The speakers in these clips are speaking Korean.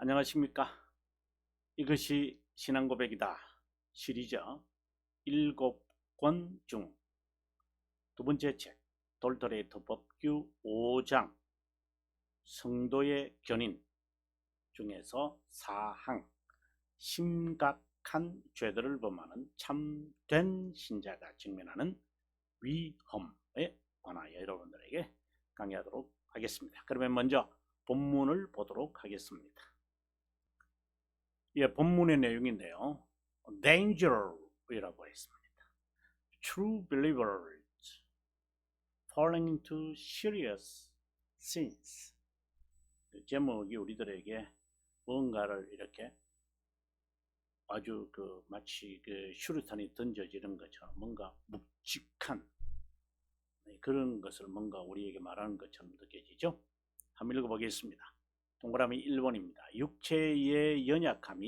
안녕하십니까. 이것이 신앙고백이다 시리즈 7권 중 두 번째 책 돌토레이터 법규 5장 성도의 견인 중에서 4항 심각한 죄들을 범하는 참된 신자가 직면하는 위험에 관하여 여러분들에게 강의하도록 하겠습니다. 그러면 먼저 본문을 보도록 하겠습니다. 예, 본문의 내용인데요. danger이라고 했습니다. True believers falling into serious sins. 제목이 우리들에게 뭔가를 이렇게 아주 마치 슈루탄이 던져지는 것처럼 뭔가 묵직한 그런 것을 뭔가 우리에게 말하는 것처럼 느껴지죠. 한번 읽어보겠습니다. 동그라미 1번입니다. 육체의 연약함,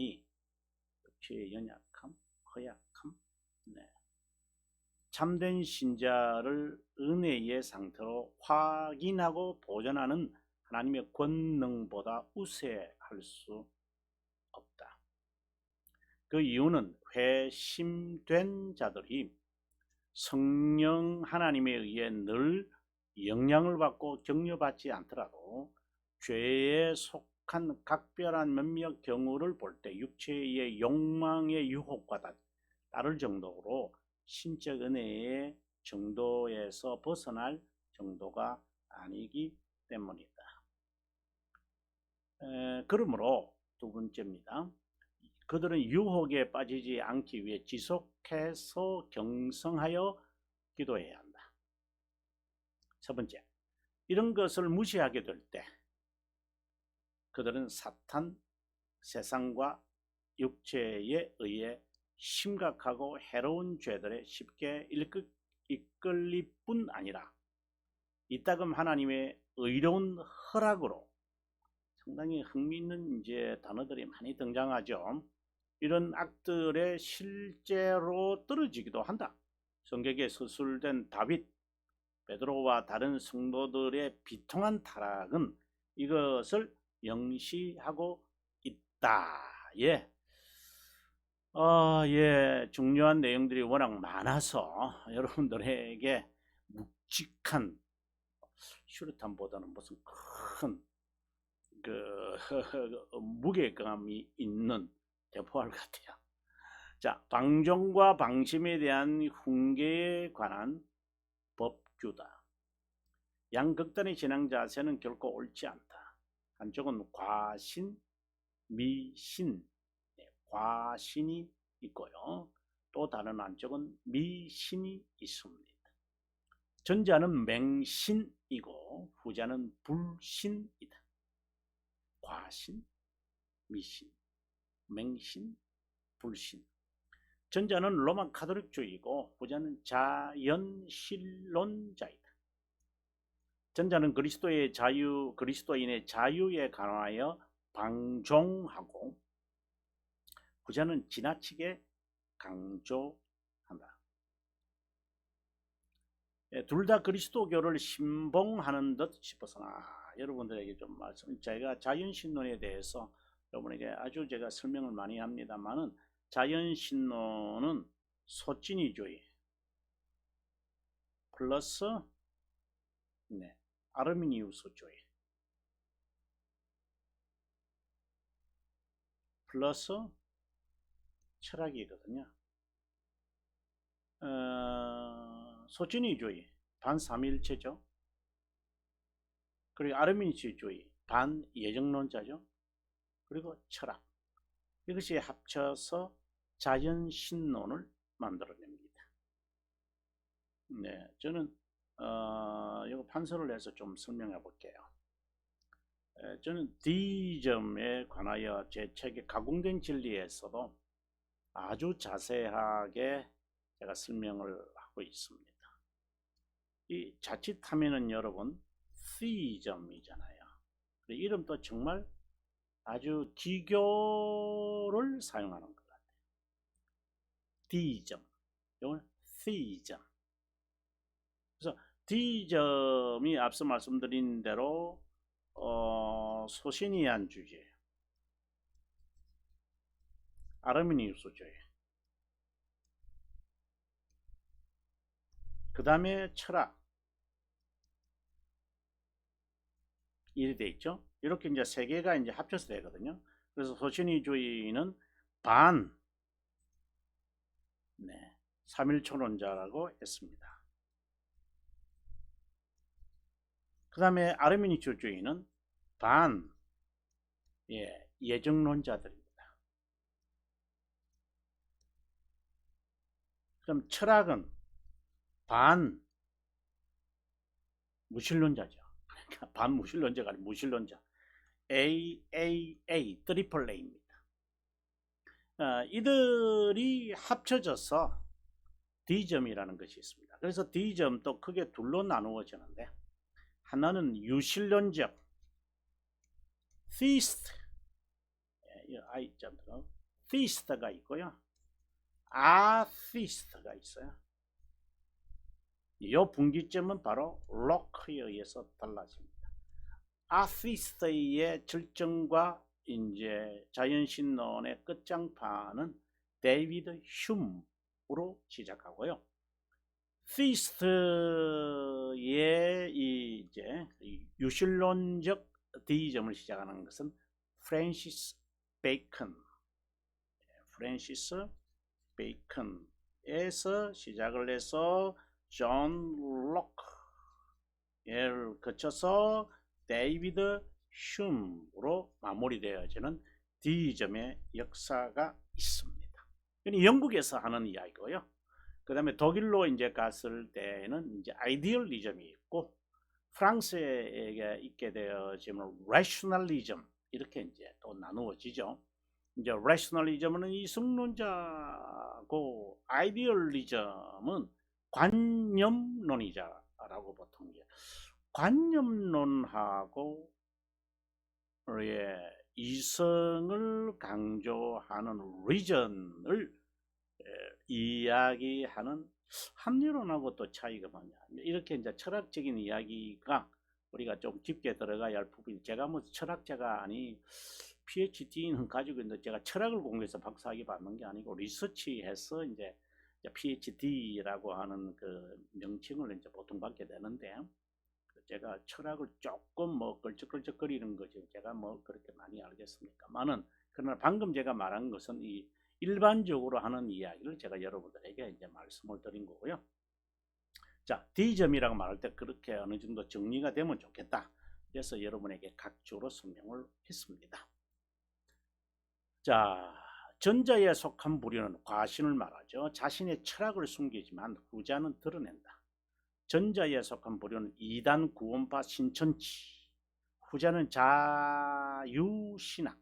허약함, 참된 신자를 은혜의 상태로 확인하고 보존하는 하나님의 권능보다 우세할 수 없다. 그 이유는 회심된 자들이 성령 하나님에 의해 늘 영향을 받고 격려받지 않더라도 죄에 속한 각별한 몇몇 경우를 볼 때 육체의 욕망의 유혹과 따를 정도로 신적 은혜의 정도에서 벗어날 정도가 아니기 때문이다. 그러므로 두 번째입니다. 그들은 유혹에 빠지지 않기 위해 지속해서 경성하여 기도해야 한다. 첫 번째, 이런 것을 무시하게 될 때 그들은 사탄, 세상과 육체에 의해 심각하고 해로운 죄들에 쉽게 이끌릴 뿐 아니라 이따금 하나님의 의로운 허락으로 상당히 흥미있는 이제 단어들이 많이 등장하죠. 이런 악들에 실제로 떨어지기도 한다. 성경에 서술된 다윗, 베드로와 다른 성도들의 비통한 타락은 이것을 영시하고 있다. 예. 중요한 내용들이 워낙 많아서 여러분들에게 묵직한 슈르탄보다는 무슨 큰 무게감이 있는 대포알 같아요. 자, 방종과 방심에 대한 훈계에 관한 법규다. 양극단의 신앙 자세는 결코 옳지 않다. 한쪽은 과신, 미신, 과신이 있고요. 또 다른 한쪽은 미신이 있습니다. 전자는 맹신이고 후자는 불신이다. 과신, 미신, 맹신, 불신. 전자는 로마 카톨릭주의고 후자는 자연신론자이다. 전자는 그리스도인의 자유에 관하여 방종하고 후자는 지나치게 강조한다. 둘 다 그리스도교를 신봉하는 듯 싶어서나 여러분들에게 좀 제가 자연신론에 대해서 여러분에게 아주 제가 설명을 많이 합니다만은 자연신론은 소진이주의 플러스 아르미니우스주의 플러스 철학이거든요. 소진이주의 반삼위일체죠. 그리고 아르미니우스주의 반예정론자죠. 그리고 철학, 이것이 합쳐서 자연신론을 만들어냅니다. 저는 이거 판서를 해서 좀 설명해 볼게요. 저는 D점에 관하여 제 책의 가공된 진리에서도 아주 자세하게 제가 설명을 하고 있습니다. 이 자칫하면은 여러분 C점이잖아요. 이름도 정말 아주 기교를 사용하는 것 같아요. D점, 이건 C점. 그래서 D점이 앞서 말씀드린 대로 소신이한 주제예요. 아르미니우스주의. 그 다음에 철학. 이렇게 돼 있죠. 이렇게 이제 세 개가 이제 합쳐서 되거든요. 그래서 소신이주의는 반, 네, 3일초론자라고 했습니다. 그 다음에 아르미니주의는 반, 예, 예정론자들입니다. 그럼 철학은 반 무신론자죠. 그러니까 반 무신론자가 아니라 무신론자. AAA, 트리플 A입니다. 이들이 합쳐져서 D점이라는 것이 있습니다. 그래서 D점도 크게 둘로 나누어지는데, 하나는 유실론적, theist, I점도 theist가 있고요. atheist가 있어요. 이 분기점은 바로 로크에 의해서 달라집니다. 아theist의 절정과 이제 자연신론의 끝장판은 데이비드 휴므로 시작하고요. theist의 이제 유실론적 D점을 시작하는 것은 프랜시스 베이컨에서 시작을 해서 존 록을 거쳐서 데이비드 휴므로 마무리되어지는 D점의 역사가 있습니다. 영국에서 하는 이야기고요. 그 다음에 독일로 이제 갔을 때는 이제 아이디얼리즘이 있고, 프랑스에 있게 되어지면 레셔널리즘, 이렇게 이제 또 나누어지죠. 이제 레셔널리즘은 이성론자고, 아이디얼리즘은 관념론이자라고 보통 관념론하고 이성을 강조하는 리전을 이야기하는 합리론하고 또 차이가 뭐냐, 이렇게 이제 철학적인 이야기가 우리가 좀 깊게 들어가야 할 부분이, 제가 뭐 철학자가 아니 PhD는 가지고 있는데, 제가 철학을 공부해서 박사학위 받는 게 아니고 리서치해서 이제 PhD라고 하는 그 명칭을 이제 보통 받게 되는데, 제가 철학을 조금 뭐 걸쩍걸쩍거리는 거죠. 제가 뭐 그렇게 많이 알겠습니까만은, 그러나 방금 제가 말한 것은 이 일반적으로 하는 이야기를 제가 여러분들에게 이제 말씀을 드린 거고요. 자, D점이라고 말할 때 그렇게 어느 정도 정리가 되면 좋겠다. 그래서 여러분에게 각주로 설명을 했습니다. 자, 전자에 속한 부류는 과신을 말하죠. 자신의 철학을 숨기지만 후자는 드러낸다. 전자에 속한 부류는 이단 구원파 신천지, 후자는 자유신학.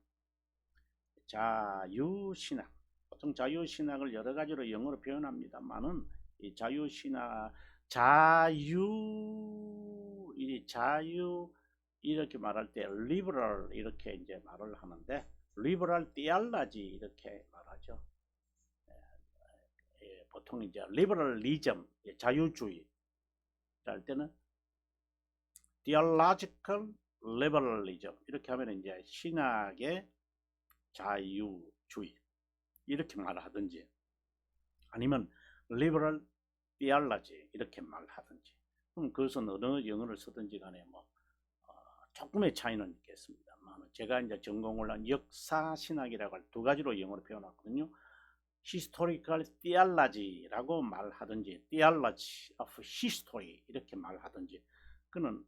보통 자유신학을 여러 가지로 영어로 표현합니다만은, 이 자유신학, 자유 이렇게 말할 때 리버럴 이렇게 이제 말을 하는데, 리버럴 디알라지 이렇게 말하죠. 보통 이제 리버럴리즘, 자유주의 할 때는 theological liberalism 이렇게 하면 이제 신학의 자유주의 이렇게 말하든지, 아니면 liberal theology 이렇게 말하든지, 그럼 그것은 어느 영어를 쓰든지 간에 뭐 조금의 차이는 있겠습니다만, 제가 이제 전공을 한 역사신학이라고 할 두 가지로 영어로 표현하거든요. historical theology라고 말하든지, theology of history 이렇게 말하든지, 그는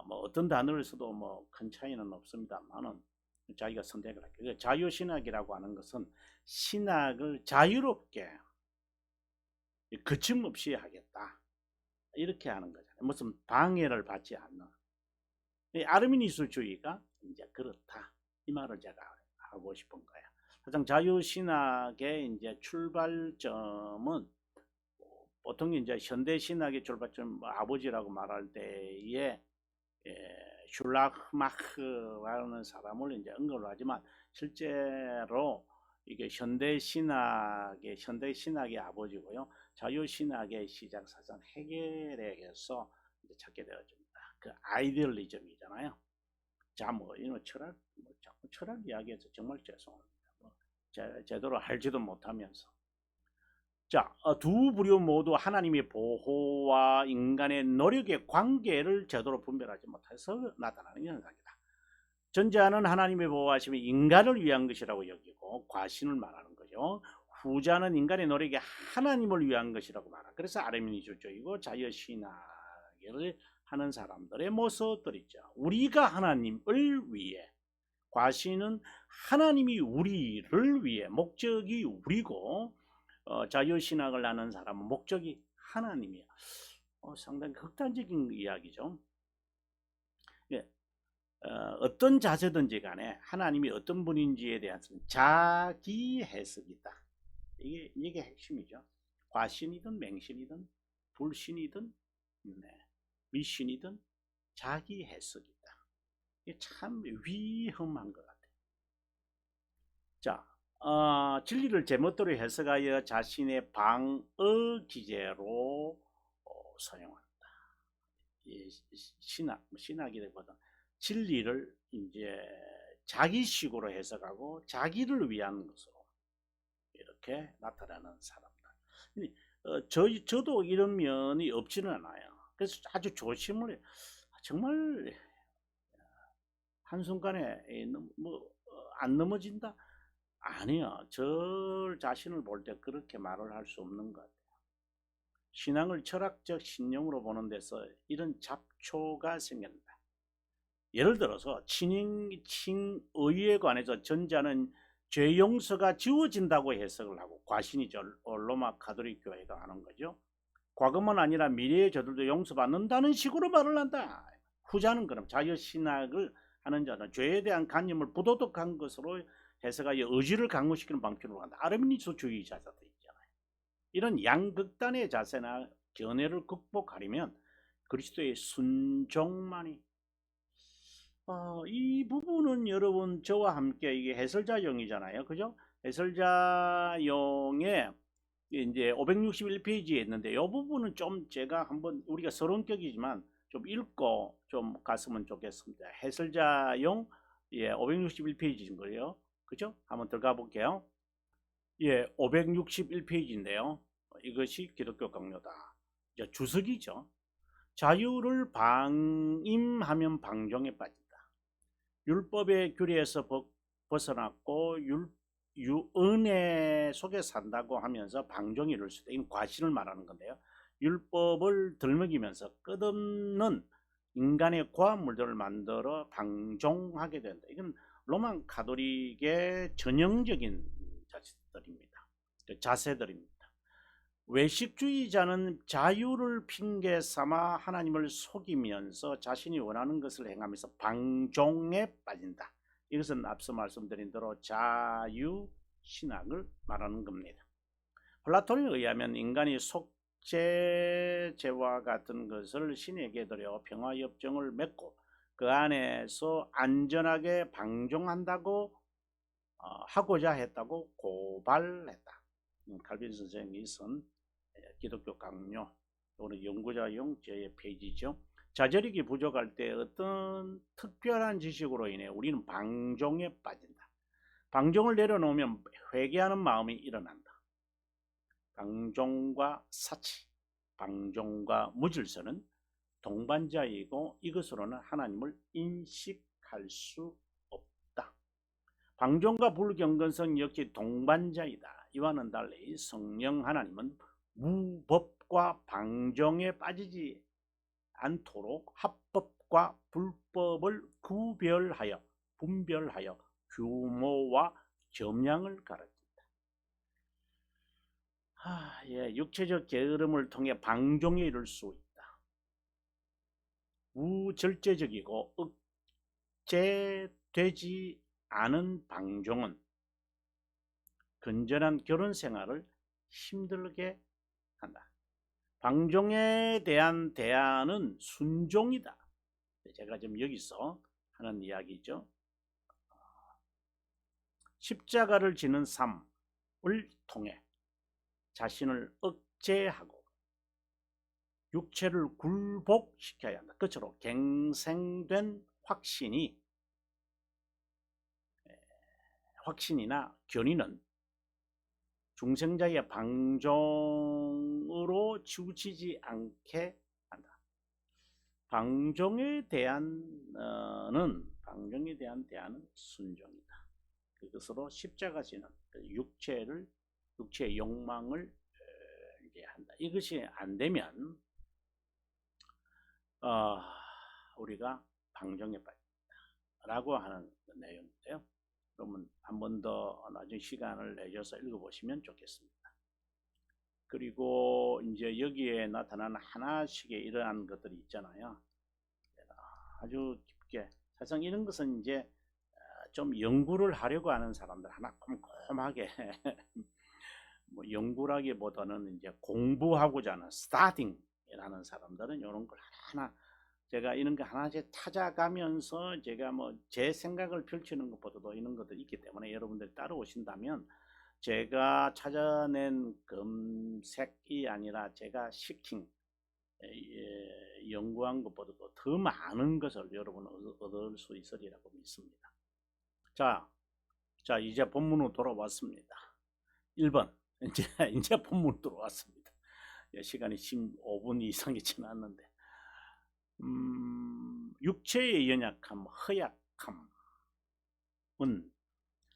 뭐 어떤 단어를 써도 뭐 큰 차이는 없습니다만은 자기가 선택을 할게요. 자유신학이라고 하는 것은 신학을 자유롭게 거침없이 하겠다, 이렇게 하는 거잖아요. 무슨 방해를 받지 않는. 아르미니스주의가 이제 그렇다, 이 말을 제가 하고 싶은 거예요. 가장 자유신학의 이제 출발점은 보통 이제 현대신학의 출발점, 아버지라고 말할 때에 슐라흐마흐라는 사람을 이제 언급을 하지만, 실제로 이게 현대신학의 아버지고요. 자유신학의 시작사상 헤겔에게서 이제 찾게 되어집니다. 그 아이디얼리즘이잖아요. 자, 뭐 이런 철학, 뭐 자꾸 철학 이야기해서 정말 죄송합니다. 제대로 알지도 못하면서. 자, 두 부류 모두 하나님의 보호와 인간의 노력의 관계를 제대로 분별하지 못해서 나타나는 현상이다. 전자는 하나님의 보호하심이 인간을 위한 것이라고 여기고 과신을 말하는 거죠. 후자는 인간의 노력이 하나님을 위한 것이라고 말합니다. 그래서 아르미니주의이고 자유신학을 하는 사람들의 모습들이죠. 우리가 하나님을 위해, 과신은 하나님이 우리를 위해, 목적이 우리고, 자유신학을 하는 사람은 목적이 하나님이야. 상당히 극단적인 이야기죠. 예, 어떤 자세든지 간에 하나님이 어떤 분인지에 대한 자기 해석이다. 이게 핵심이죠. 과신이든 맹신이든 불신이든 미신이든 자기 해석이다. 이게 참 위험한 것 같아요. 자, 진리를 제멋대로 해석하여 자신의 방어 기제로 사용한다. 신학이보다 진리를 이제 자기식으로 해석하고 자기를 위한 것으로 이렇게 나타나는 사람들. 저도 이런 면이 없지는 않아요. 그래서 아주 조심을 해요. 정말 한순간에 안 넘어진다? 아니요. 저 자신을 볼 때 그렇게 말을 할 수 없는 것 같아요. 신앙을 철학적 신념으로 보는 데서 이런 잡초가 생긴다. 예를 들어서 친의에 관해서 전자는 죄 용서가 지워진다고 해석을 하고, 과신이죠. 로마 가톨릭 교회가 하는 거죠. 과거만 아니라 미래의 죄들도 용서받는다는 식으로 말을 한다. 후자는 그럼 자유신학을 하는 자는 죄에 대한 관념을 부도덕한 것으로 해석하여 의지를 강화시키는 방식으로 한다. 아르미니주의자들 있잖아요. 이런 양극단의 자세나 견해를 극복하려면 그리스도의 순종만이, 이 부분은 여러분 저와 함께 이게 해설자용이잖아요. 그죠? 해설자용에 이제 561페이지에 있는데 이 부분은 좀 제가 한번 우리가 서론격이지만 좀 읽고 좀 갔으면 좋겠습니다. 해설자용 561페이지인 거예요. 그죠? 한번 들어가 볼게요. 561페이지인데요. 이것이 기독교 강요다. 이제 주석이죠. 자유를 방임하면 방종에 빠진다. 율법의 규례에서 벗어났고 은혜 속에 산다고 하면서 방종이 이룰 수 있다. 이건 과신을 말하는 건데요. 율법을 들먹이면서 끝없는 인간의 과물들을 만들어 방종하게 된다. 이건 로마 가톨릭의 전형적인 자세들입니다. 외식주의자는 자유를 핑계 삼아 하나님을 속이면서 자신이 원하는 것을 행하면서 방종에 빠진다. 이것은 앞서 말씀드린 대로 자유신학을 말하는 겁니다. 플라톤에 의하면 인간이 속죄죄와 같은 것을 신에게 드려 평화협정을 맺고 그 안에서 안전하게 방종한다고 하고자 했다고 고발했다. 칼빈 선생이 쓴 기독교 강요, 또는 연구자용 제 페이지죠. 자제력이 부족할 때 어떤 특별한 지식으로 인해 우리는 방종에 빠진다. 방종을 내려놓으면 회개하는 마음이 일어난다. 방종과 사치, 방종과 무질서는 동반자이고 이것으로는 하나님을 인식할 수 없다. 방종과 불경건성 역시 동반자이다. 이와는 달리 성령 하나님은 무법과 방종에 빠지지 않도록 합법과 불법을 분별하여 규모와 점량을 가르친다. 육체적 게으름을 통해 방종에 이를 수 있다. 무절제적이고 억제되지 않은 방종은 건전한 결혼 생활을 힘들게 한다. 방종에 대한 대안은 순종이다. 제가 지금 여기서 하는 이야기죠. 십자가를 지는 삶을 통해 자신을 억제하고 육체를 굴복시켜야 한다. 그처럼 갱생된 확신이나 견인은 중생자의 방종으로 치우치지 않게 한다. 방종에 대한 대안은 순종이다. 그것으로 십자가 지는 육체의 욕망을 이제 한다. 이것이 안 되면 우리가 방종에 빠진다라고 하는 내용인데요. 그러면 한 번 더 나중에 시간을 내줘서 읽어보시면 좋겠습니다. 그리고 이제 여기에 나타나는 하나씩의 이러한 것들이 있잖아요. 아주 깊게 사실상 이런 것은 이제 좀 연구를 하려고 하는 사람들 하나 꼼꼼하게 뭐 연구라기보다는 이제 공부하고자 하는 스타팅이라는 사람들은 이런 걸 하나 제가 이런 거 하나씩 찾아가면서 제가 뭐 제 생각을 펼치는 것보다도 이런 것들이 있기 때문에 여러분들 따라오신다면 제가 찾아낸 검색이 아니라 제가 시킨 연구한 것보다도 더 많은 것을 여러분은 얻을 수 있으리라고 믿습니다. 자, 이제 본문으로 돌아왔습니다. 1번 이제 본문으로 돌아왔습니다. 시간이 15분 이상이 지났는데 육체의 연약함, 허약함은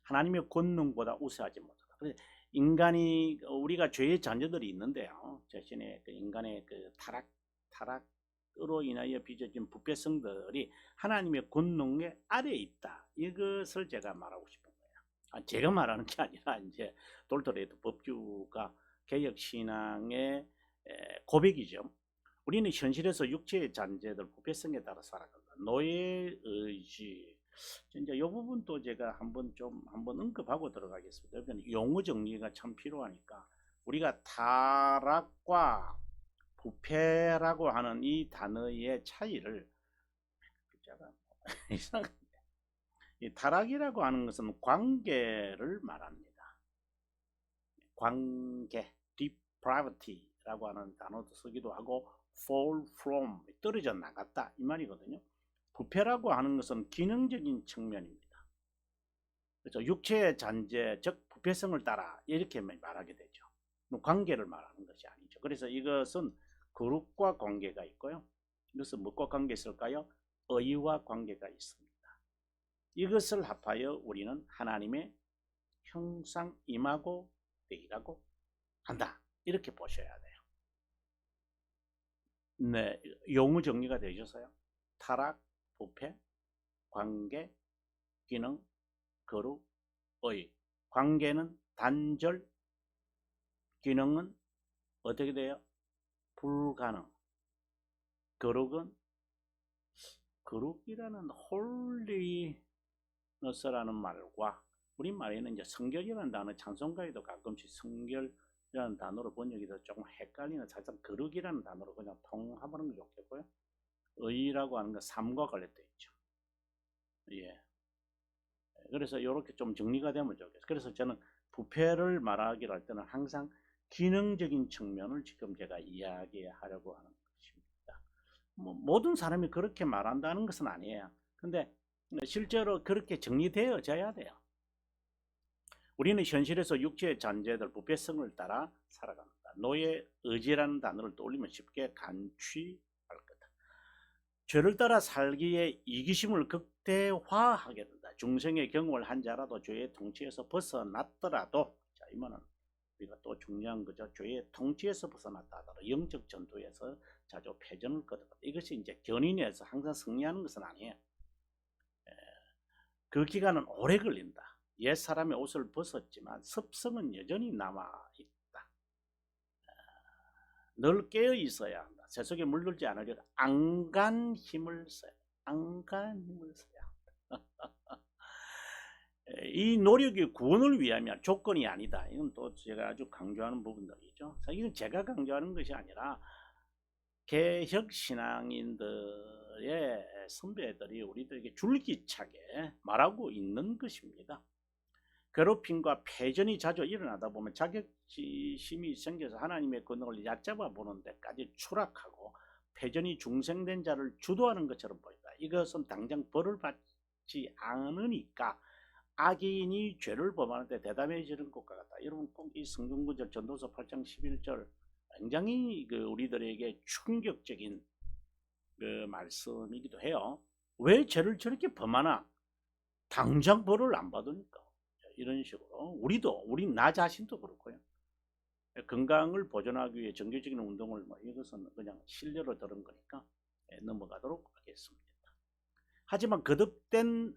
하나님의 권능보다 우세하지 못하다. 인간이 우리가 죄의 자녀들이 있는데요. 자신의 인간의 타락으로 인하여 빚어진 부패성들이 하나님의 권능의 아래에 있다. 이것을 제가 말하고 싶은 거예요. 제가 말하는 게 아니라 이제 돌토레이트 법주가 개혁 신앙의 고백이죠. 우리는 현실에서 육체의 잔재들 부패성에 따라 살아간다. 노예 의지. 이제 이 부분도 제가 한번 언급하고 들어가겠습니다. 용어 정리가 참 필요하니까 우리가 타락과 부패라고 하는 이 단어의 차이를 이 타락이라고 하는 것은 관계를 말합니다. 관계, depravity라고 하는 단어도 쓰기도 하고 fall from, 떨어져 나갔다 이 말이거든요. 부패라고 하는 것은 기능적인 측면입니다. 그래서 육체의 잔재, 즉 부패성을 따라 이렇게 말하게 되죠. 관계를 말하는 것이 아니죠. 그래서 이것은 거룩과 관계가 있고요. 이것은 무엇과 관계 있을까요? 의와 관계가 있습니다. 이것을 합하여 우리는 하나님의 형상 임하고 되라고 한다. 이렇게 보셔야 돼요. 네, 용어 정리가 되셨어요? 타락, 부패, 관계, 기능, 거룩, 의. 관계는 단절, 기능은 어떻게 돼요? 불가능. 거룩이라는 홀리너스라는 말과 우리말에는 이제 성결이라는 단어, 찬송가에도 가끔씩 성결이라는 단어로 번역이 돼서 조금 헷갈리는, 살짝 거룩이라는 단어로 그냥 통합하는 게 좋겠고요. 의라고 하는 건 삶과 관련되어 있죠. 예. 그래서 이렇게 좀 정리가 되면 좋겠어요. 그래서 저는 부패를 말하기로 할 때는 항상 기능적인 측면을 지금 제가 이야기하려고 하는 것입니다. 뭐 모든 사람이 그렇게 말한다는 것은 아니에요. 근데 실제로 그렇게 정리되어져야 돼요. 우리는 현실에서 육체의 잔재들, 부패성을 따라 살아갑니다. 노예 의지라는 단어를 떠올리면 쉽게 간취할 거다. 죄를 따라 살기에 이기심을 극대화하게 된다. 중생의 경험을 한 자라도 죄의 통치에서 벗어났더라도, 자, 이 말은 우리가 또 중요한 거죠. 죄의 통치에서 벗어났다 하더라도 영적 전투에서 자주 패전을 거두다. 이것이 이제 견인해서 항상 승리하는 것은 아니에요. 그 기간은 오래 걸린다. 옛 사람의 옷을 벗었지만 습성은 여전히 남아있다. 늘 깨어 있어야 한다. 세속에 물들지 않으려고 안간 힘을 써야 한다. 이 노력이 구원을 위하면 조건이 아니다. 이건 또 제가 아주 강조하는 부분들이죠. 이건 제가 강조하는 것이 아니라 개혁신앙인들의 선배들이 우리들에게 줄기차게 말하고 있는 것입니다. 괴롭힘과 패전이 자주 일어나다 보면 자격지심이 생겨서 하나님의 권능을 얕잡아 보는 데까지 추락하고 패전이 중생된 자를 주도하는 것처럼 보인다. 이것은 당장 벌을 받지 않으니까 악인이 죄를 범하는데 대담해지는 것과 같다. 여러분 꼭 이 성경구절 전도서 8장 11절 굉장히 우리들에게 충격적인 말씀이기도 해요. 왜 죄를 저렇게 범하나? 당장 벌을 안 받으니까. 이런 식으로 우리 나 자신도 그렇고요. 건강을 보존하기 위해 정규적인 운동을 이것은 그냥 실례로 들은 거니까 넘어가도록 하겠습니다. 하지만 거듭된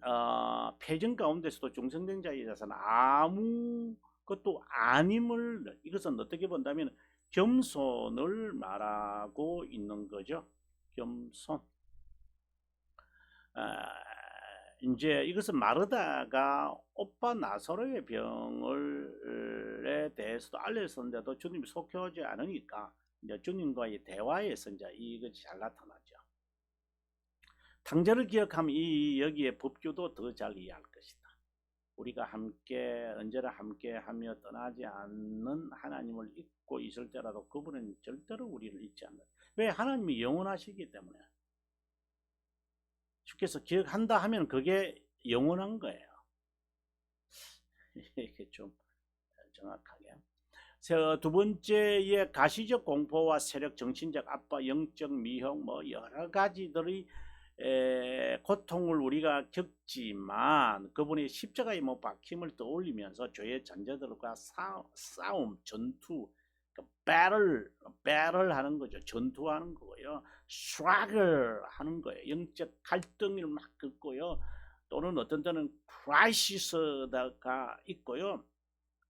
패전 가운데서도 중생된 자에 대해서는 아무것도 아님을 이것은 어떻게 본다면 겸손을 말하고 있는 거죠. 겸손. 이제 이것은 마르다가 오빠 나사로의 병을에 대해서도 알렸었는데도 주님이 속혀오지 않으니까 이제 주님과의 대화에서 이제 이것이 잘 나타나죠. 탕자를 기억하면 여기에 법규도 더 잘 이해할 것이다. 우리가 함께 언제나 함께하며 떠나지 않는 하나님을 잊고 있을 때라도 그분은 절대로 우리를 잊지 않는다. 왜? 하나님이 영원하시기 때문에. 주께서 기억한다 하면 그게 영원한 거예요. 이렇게 좀 정확하게. 두 번째의 가시적 공포와 세력, 정신적 압박, 영적 미혹, 여러 가지들의 고통을 우리가 겪지만 그분의 십자가에 못 박힘을 떠올리면서 죄의 잔재들과 싸움, 전투, 배틀 하는 거죠. 전투하는 거고요. struggle 하는 거예요. 영적 갈등을 막 겪고요. 또는 어떤 때는 크라이시스가 있고요.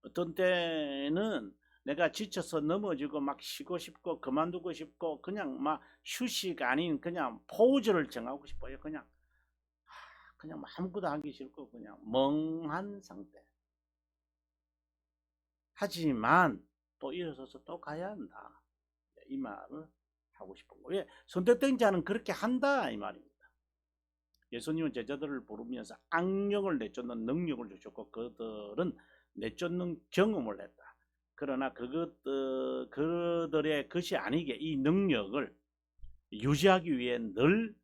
어떤 때는 내가 지쳐서 넘어지고 막 쉬고 싶고 그만두고 싶고 그냥 막 휴식 아닌 그냥 포즈를 정하고 싶어요. 그냥 아무것도 하기 싫고 그냥 멍한 상태. 하지만 또 일어서서 또 가야 한다. 이 말을 하고 싶은 거예요. 선택된 자는 그렇게 한다 이 말입니다. 예수님은 제자들을 부르면서 악령을 내쫓는 능력을 주셨고 그들은 내쫓는 경험을 했다. 그러나 그들의 것이 아니게 이 능력을 유지하기 위해 늘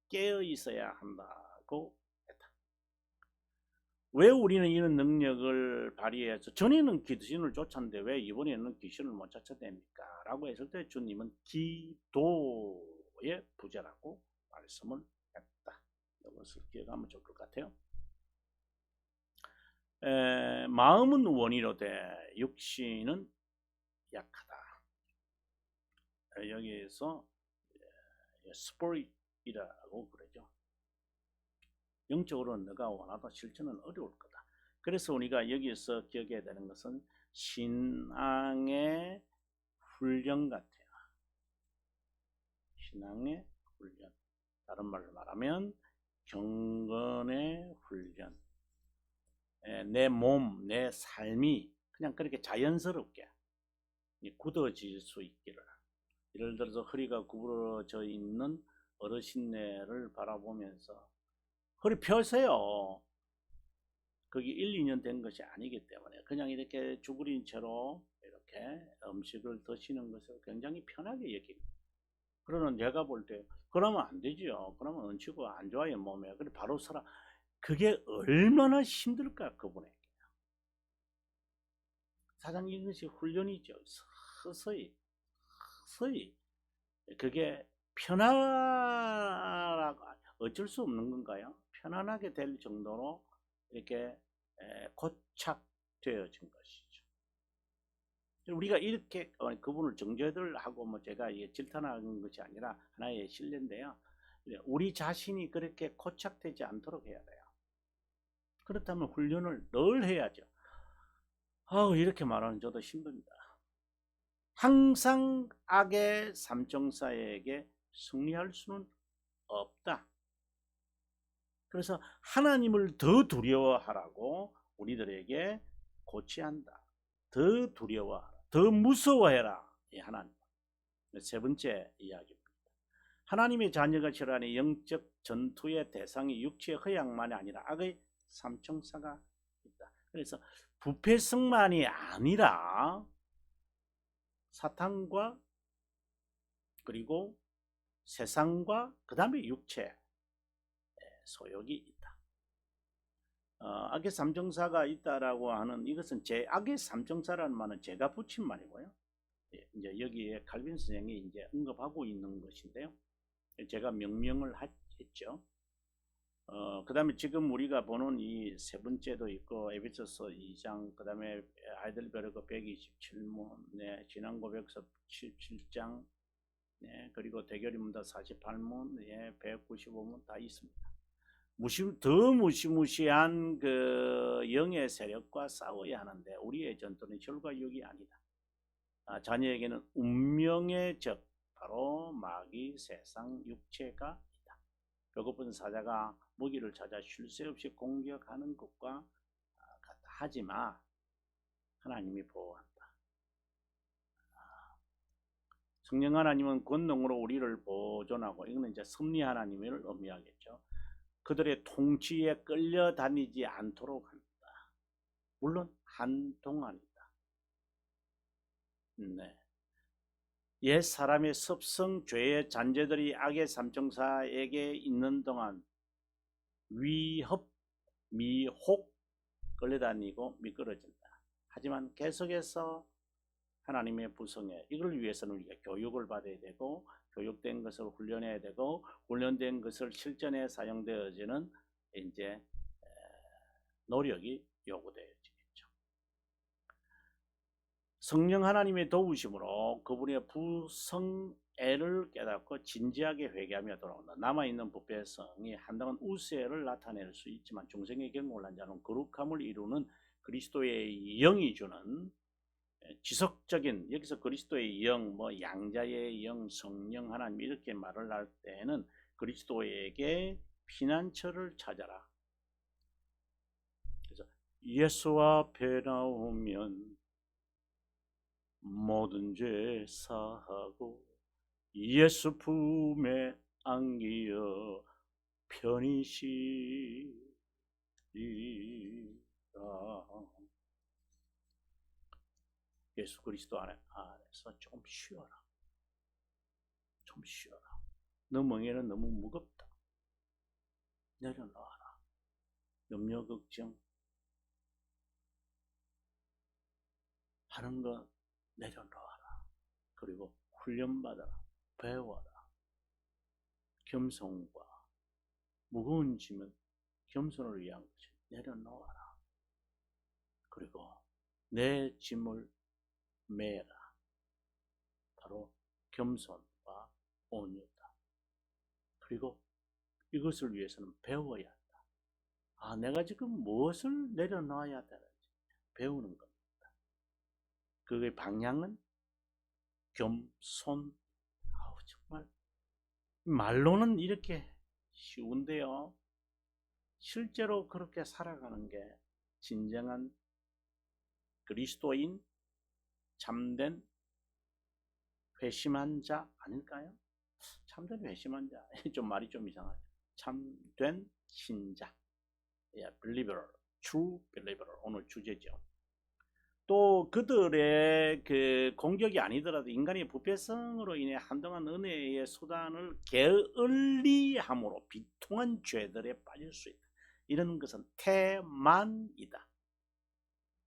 깨어 있어야 한다고 했다. 왜 우리는 이런 능력을 발휘해서 전에는 귀신을 쫓았는데 왜 이번에는 귀신을 못 쫓아냅니까? 라고 했을 때 주님은 기도의 부재라고 말씀을 했다. 이것을 기억하면 좋을 것 같아요. 마음은 원이로되 육신은 약하다. 여기에서 스피릿이라고 그러죠. 영적으로 너가 원하다 실천은 어려울 거다. 그래서 우리가 여기서 기억해야 되는 것은 신앙의 훈련 같아요. 신앙의 훈련. 다른 말로 말하면 경건의 훈련. 내 몸, 내 삶이 그냥 그렇게 자연스럽게 굳어질 수 있기를. 예를 들어서 허리가 구부러져 있는 어르신네를 바라보면서 허리 펴세요. 그게 1, 2년 된 것이 아니기 때문에 그냥 이렇게 주부린 채로 이렇게 음식을 드시는 것을 굉장히 편하게 여깁니다. 그러는 제가 볼 때 그러면 안 되지요. 그러면 얹히고 안 좋아요 몸에. 그래 바로 서라. 그게 얼마나 힘들까 그분에게. 사장님 이것이 훈련이죠. 서서히 그게 편안하고 어쩔 수 없는 건가요? 편안하게 될 정도로 이렇게 고착되어진 것이죠. 우리가 이렇게 그분을 정죄들 하고 제가 질타하는 것이 아니라 하나의 신뢰인데요. 우리 자신이 그렇게 고착되지 않도록 해야 돼요. 그렇다면 훈련을 늘 해야죠. 이렇게 말하는 저도 힘듭니다. 항상 악의 삼총사에게 승리할 수는 없다. 그래서 하나님을 더 두려워하라고 우리들에게 고치한다. 더 두려워하라. 더 무서워해라. 하나님. 세 번째 이야기입니다. 하나님의 자녀가 처하는 영적 전투의 대상이 육체의 허약만이 아니라 악의 삼총사가 있다. 그래서 부패성만이 아니라 사탄과 그리고 세상과 그 다음에 육체 소욕이 있다. 악의 삼정사가 있다라고 하는 이것은 제 악의 삼정사라는 말은 제가 붙인 말이고요. 예, 이제 여기에 칼빈 선생이 이제 언급하고 있는 것인데요. 제가 명명을 했죠. 그 다음에 지금 우리가 보는 이 세 번째도 있고 에베소서 2장, 그 다음에 하이델베르그 127문, 네, 지난 고백서 77장, 네, 그리고 대결문답 48문, 네, 195문 다 있습니다. 더 무시무시한 그 영의 세력과 싸워야 하는데 우리의 전투는 혈과 육이 아니다. 자녀에게는 운명의 적, 바로 마귀, 세상, 육체가 있다. 배고픈 사자가 먹이를 찾아 쉴 새 없이 공격하는 것과 같다. 하지만 하나님이 보호한다. 성령 하나님은 권능으로 우리를 보존하고, 이거는 이제 섭리 하나님을 의미하겠죠. 그들의 통치에 끌려다니지 않도록 한다. 물론 한동안이다. 네. 옛 사람의 습성, 죄의 잔재들이 악의 삼정사에게 있는 동안 위협, 미혹, 끌려다니고 미끄러진다. 하지만 계속해서 하나님의 부성에, 이걸 위해서는 우리가 교육을 받아야 되고, 교육된 것을 훈련해야 되고, 훈련된 것을 실전에 사용되어지는 이제 노력이 요구되어지겠죠. 성령 하나님의 도우심으로 그분의 부성애를 깨닫고 진지하게 회개하며 돌아온다. 남아있는 부패의 성이 한동안 우세를 나타낼 수 있지만 중생의 경고를 한 자는 거룩함을 이루는 그리스도의 영이 주는 지속적인, 여기서 그리스도의 영, 뭐 양자의 영, 성령 하나님 이렇게 말을 할 때는 그리스도에게 피난처를 찾아라. 그래서 예수 앞에 나오면 모든 죄 사하고 예수 품에 안기어 편히 쉬리라. 예수 그리스도 안에서 좀 쉬어라. 좀 쉬어라. 너 멍에는 너무 무겁다. 내려놔라. 염려 걱정 하는 거 내려놓아라. 그리고 훈련받아라. 배워라. 겸손과 무거운 짐은 겸손을 위한 것이 내려놓아라. 그리고 내 짐을 매라. 바로 겸손과 온유다. 그리고 이것을 위해서는 배워야 한다. 내가 지금 무엇을 내려놔야 되는지 배우는 겁니다. 그의 방향은 겸손. 정말 말로는 이렇게 쉬운데요, 실제로 그렇게 살아가는 게 진정한 그리스도인, 참된 회심한 자 아닐까요? 참된 회심한 자, 좀 말이 좀 이상하죠. 참된 신자, believer, true believer, 오늘 주제죠. 또 그들의 그 공격이 아니더라도 인간의 부패성으로 인해 한동안 은혜의 수단을 게을리함으로 비통한 죄들에 빠질 수 있다. 이런 것은 태만이다.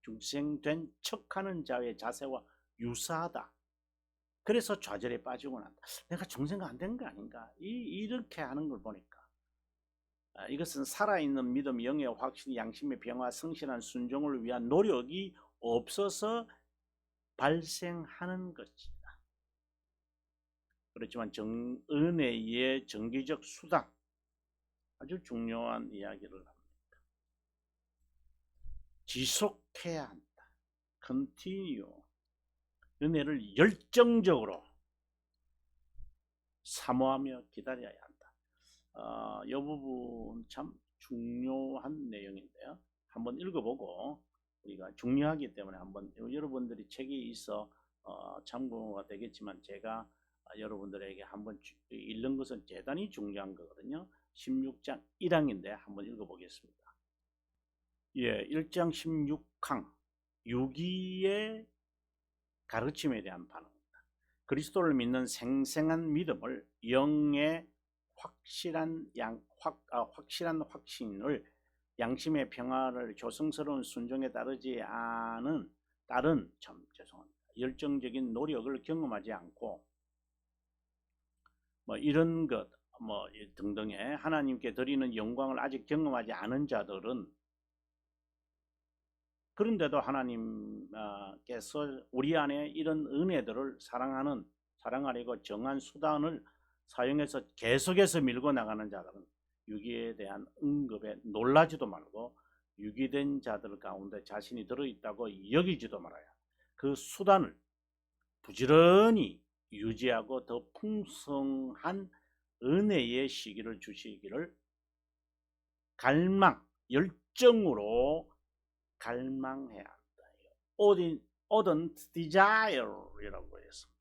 중생된 척하는 자의 자세와 유사하다. 그래서 좌절에 빠지곤 한다. 내가 중생가 안 된 거 아닌가? 이렇게 하는 걸 보니까 이것은 살아있는 믿음, 영의 확신, 양심의 평화, 성실한 순종을 위한 노력이 없어서 발생하는 것이다. 그렇지만 은혜의 정기적 수단, 아주 중요한 이야기를 합니다. 지속해야 한다. continue. 은혜를 열정적으로 사모하며 기다려야 한다. 이 부분 참 중요한 내용인데요. 한번 읽어보고, 우리가 중요하기 때문에 한번, 여러분들이 책이 있어 참고가 되겠지만 제가 여러분들에게 한번 읽는 것은 대단히 중요한 거거든요. 16장 1항인데 한번 읽어보겠습니다. 1장 16항 유기의 가르침에 대한 반응입니다. 그리스도를 믿는 생생한 믿음을 영의 확실한 확신을 양심의 평화를 조성스러운 순종에 따르지 않은 다른 참 죄송합니다. 열정적인 노력을 경험하지 않고 뭐 이런 것 뭐 등등의 하나님께 드리는 영광을 아직 경험하지 않은 자들은 그런데도 하나님께서 우리 안에 이런 은혜들을 사랑하려고 정한 수단을 사용해서 계속해서 밀고 나가는 자들은 유기에 대한 응급에 놀라지도 말고 유기된 자들 가운데 자신이 들어있다고 여기지도 말아야 그 수단을 부지런히 유지하고 더 풍성한 은혜의 시기를 주시기를 열정으로 갈망해야 한다. ardent desire이라고 했습니다.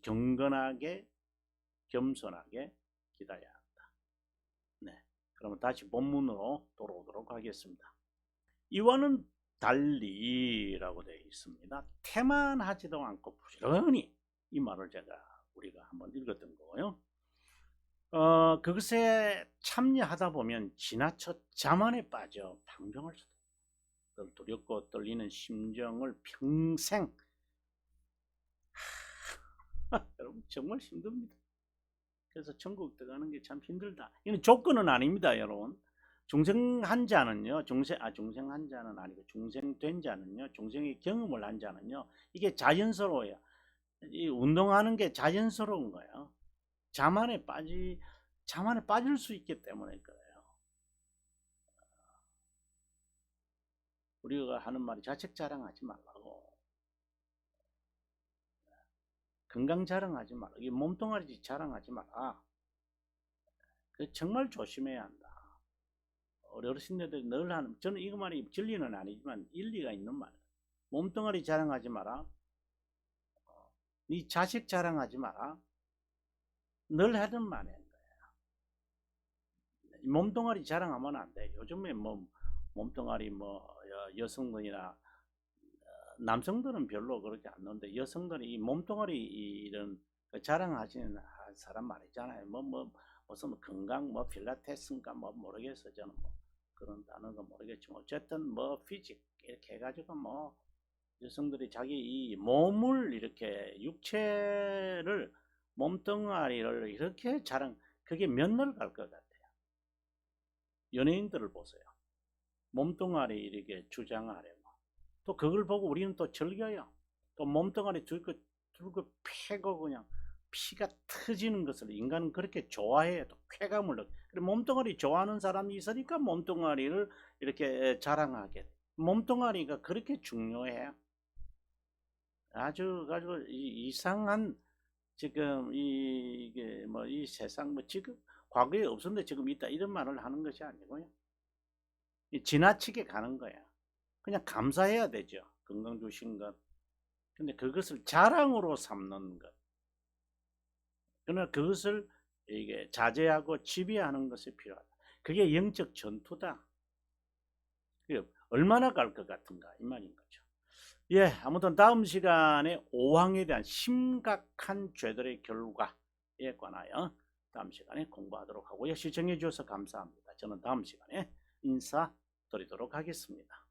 경건하게 겸손하게 기다려야 한다. 네, 그러면 다시 본문으로 돌아오도록 하겠습니다. 이와는 달리라고 되어 있습니다. 태만하지도 않고 부지런히 이 말을 우리가 한번 읽었던 거고요. 그것에 참여하다 보면 지나쳐 자만에 빠져 방종할 수도 있고 두렵고 떨리는 심정을 평생 여러분 정말 힘듭니다. 그래서 천국 들어가는 게 참 힘들다. 이건 조건은 아닙니다, 여러분. 중생한 자는요, 중생한 자는 아니고 중생된 자는요, 중생의 경험을 한 자는요, 이게 자연스러워요. 이 운동하는 게 자연스러운 거예요. 자만에 빠질 수 있기 때문에 그래요. 우리가 하는 말이 자책 자랑하지 말라고, 건강 자랑하지 말라, 이 몸뚱아리 자랑하지 마라. 정말 조심해야 한다. 어르신들이 늘 하는, 저는 이거 말이 진리는 아니지만 일리가 있는 말이에요. 몸뚱아리 자랑하지 마라. 네 자식 자랑하지 마라. 늘 하던 말이에요. 몸뚱아리 자랑하면 안 돼. 요즘에 뭐 몸뚱아리 여성들이나 남성들은 별로 그렇지 않는데 여성들이 이 몸뚱아리 이런 자랑하시는 사람 말이잖아요. 무슨 건강 필라테스인가 모르겠어. 저는 그런 단어가 모르겠지만 어쨌든 피직 이렇게 해가지고 여성들이 자기 이 몸을 이렇게 육체를 몸뚱아리를 이렇게 그게 몇 날 갈 것 같아요. 연예인들을 보세요. 몸뚱아리 이렇게 주장하려고 또 그걸 보고 우리는 또 즐겨요. 또 몸뚱아리 들고 패고 그냥 피가 터지는 것을 인간은 그렇게 좋아해요. 또 쾌감을 느껴. 몸뚱아리 좋아하는 사람이 있으니까 몸뚱아리를 이렇게 자랑하게. 몸뚱아리가 그렇게 중요해요. 아주 이상한 지금 이게 이 세상 지금 과거에 없었는데 지금 있다 이런 말을 하는 것이 아니고요. 지나치게 가는 거야. 그냥 감사해야 되죠. 건강 주신 것. 근데 그것을 자랑으로 삼는 것. 그러나 그것을 이게 자제하고 지배하는 것이 필요하다. 그게 영적 전투다. 얼마나 갈 것 같은가 이 말인 거죠. 예, 아무튼 다음 시간에 오황에 대한 심각한 죄들의 결과에 관하여 다음 시간에 공부하도록 하고요. 시청해 주셔서 감사합니다. 저는 다음 시간에 인사드리도록 하겠습니다.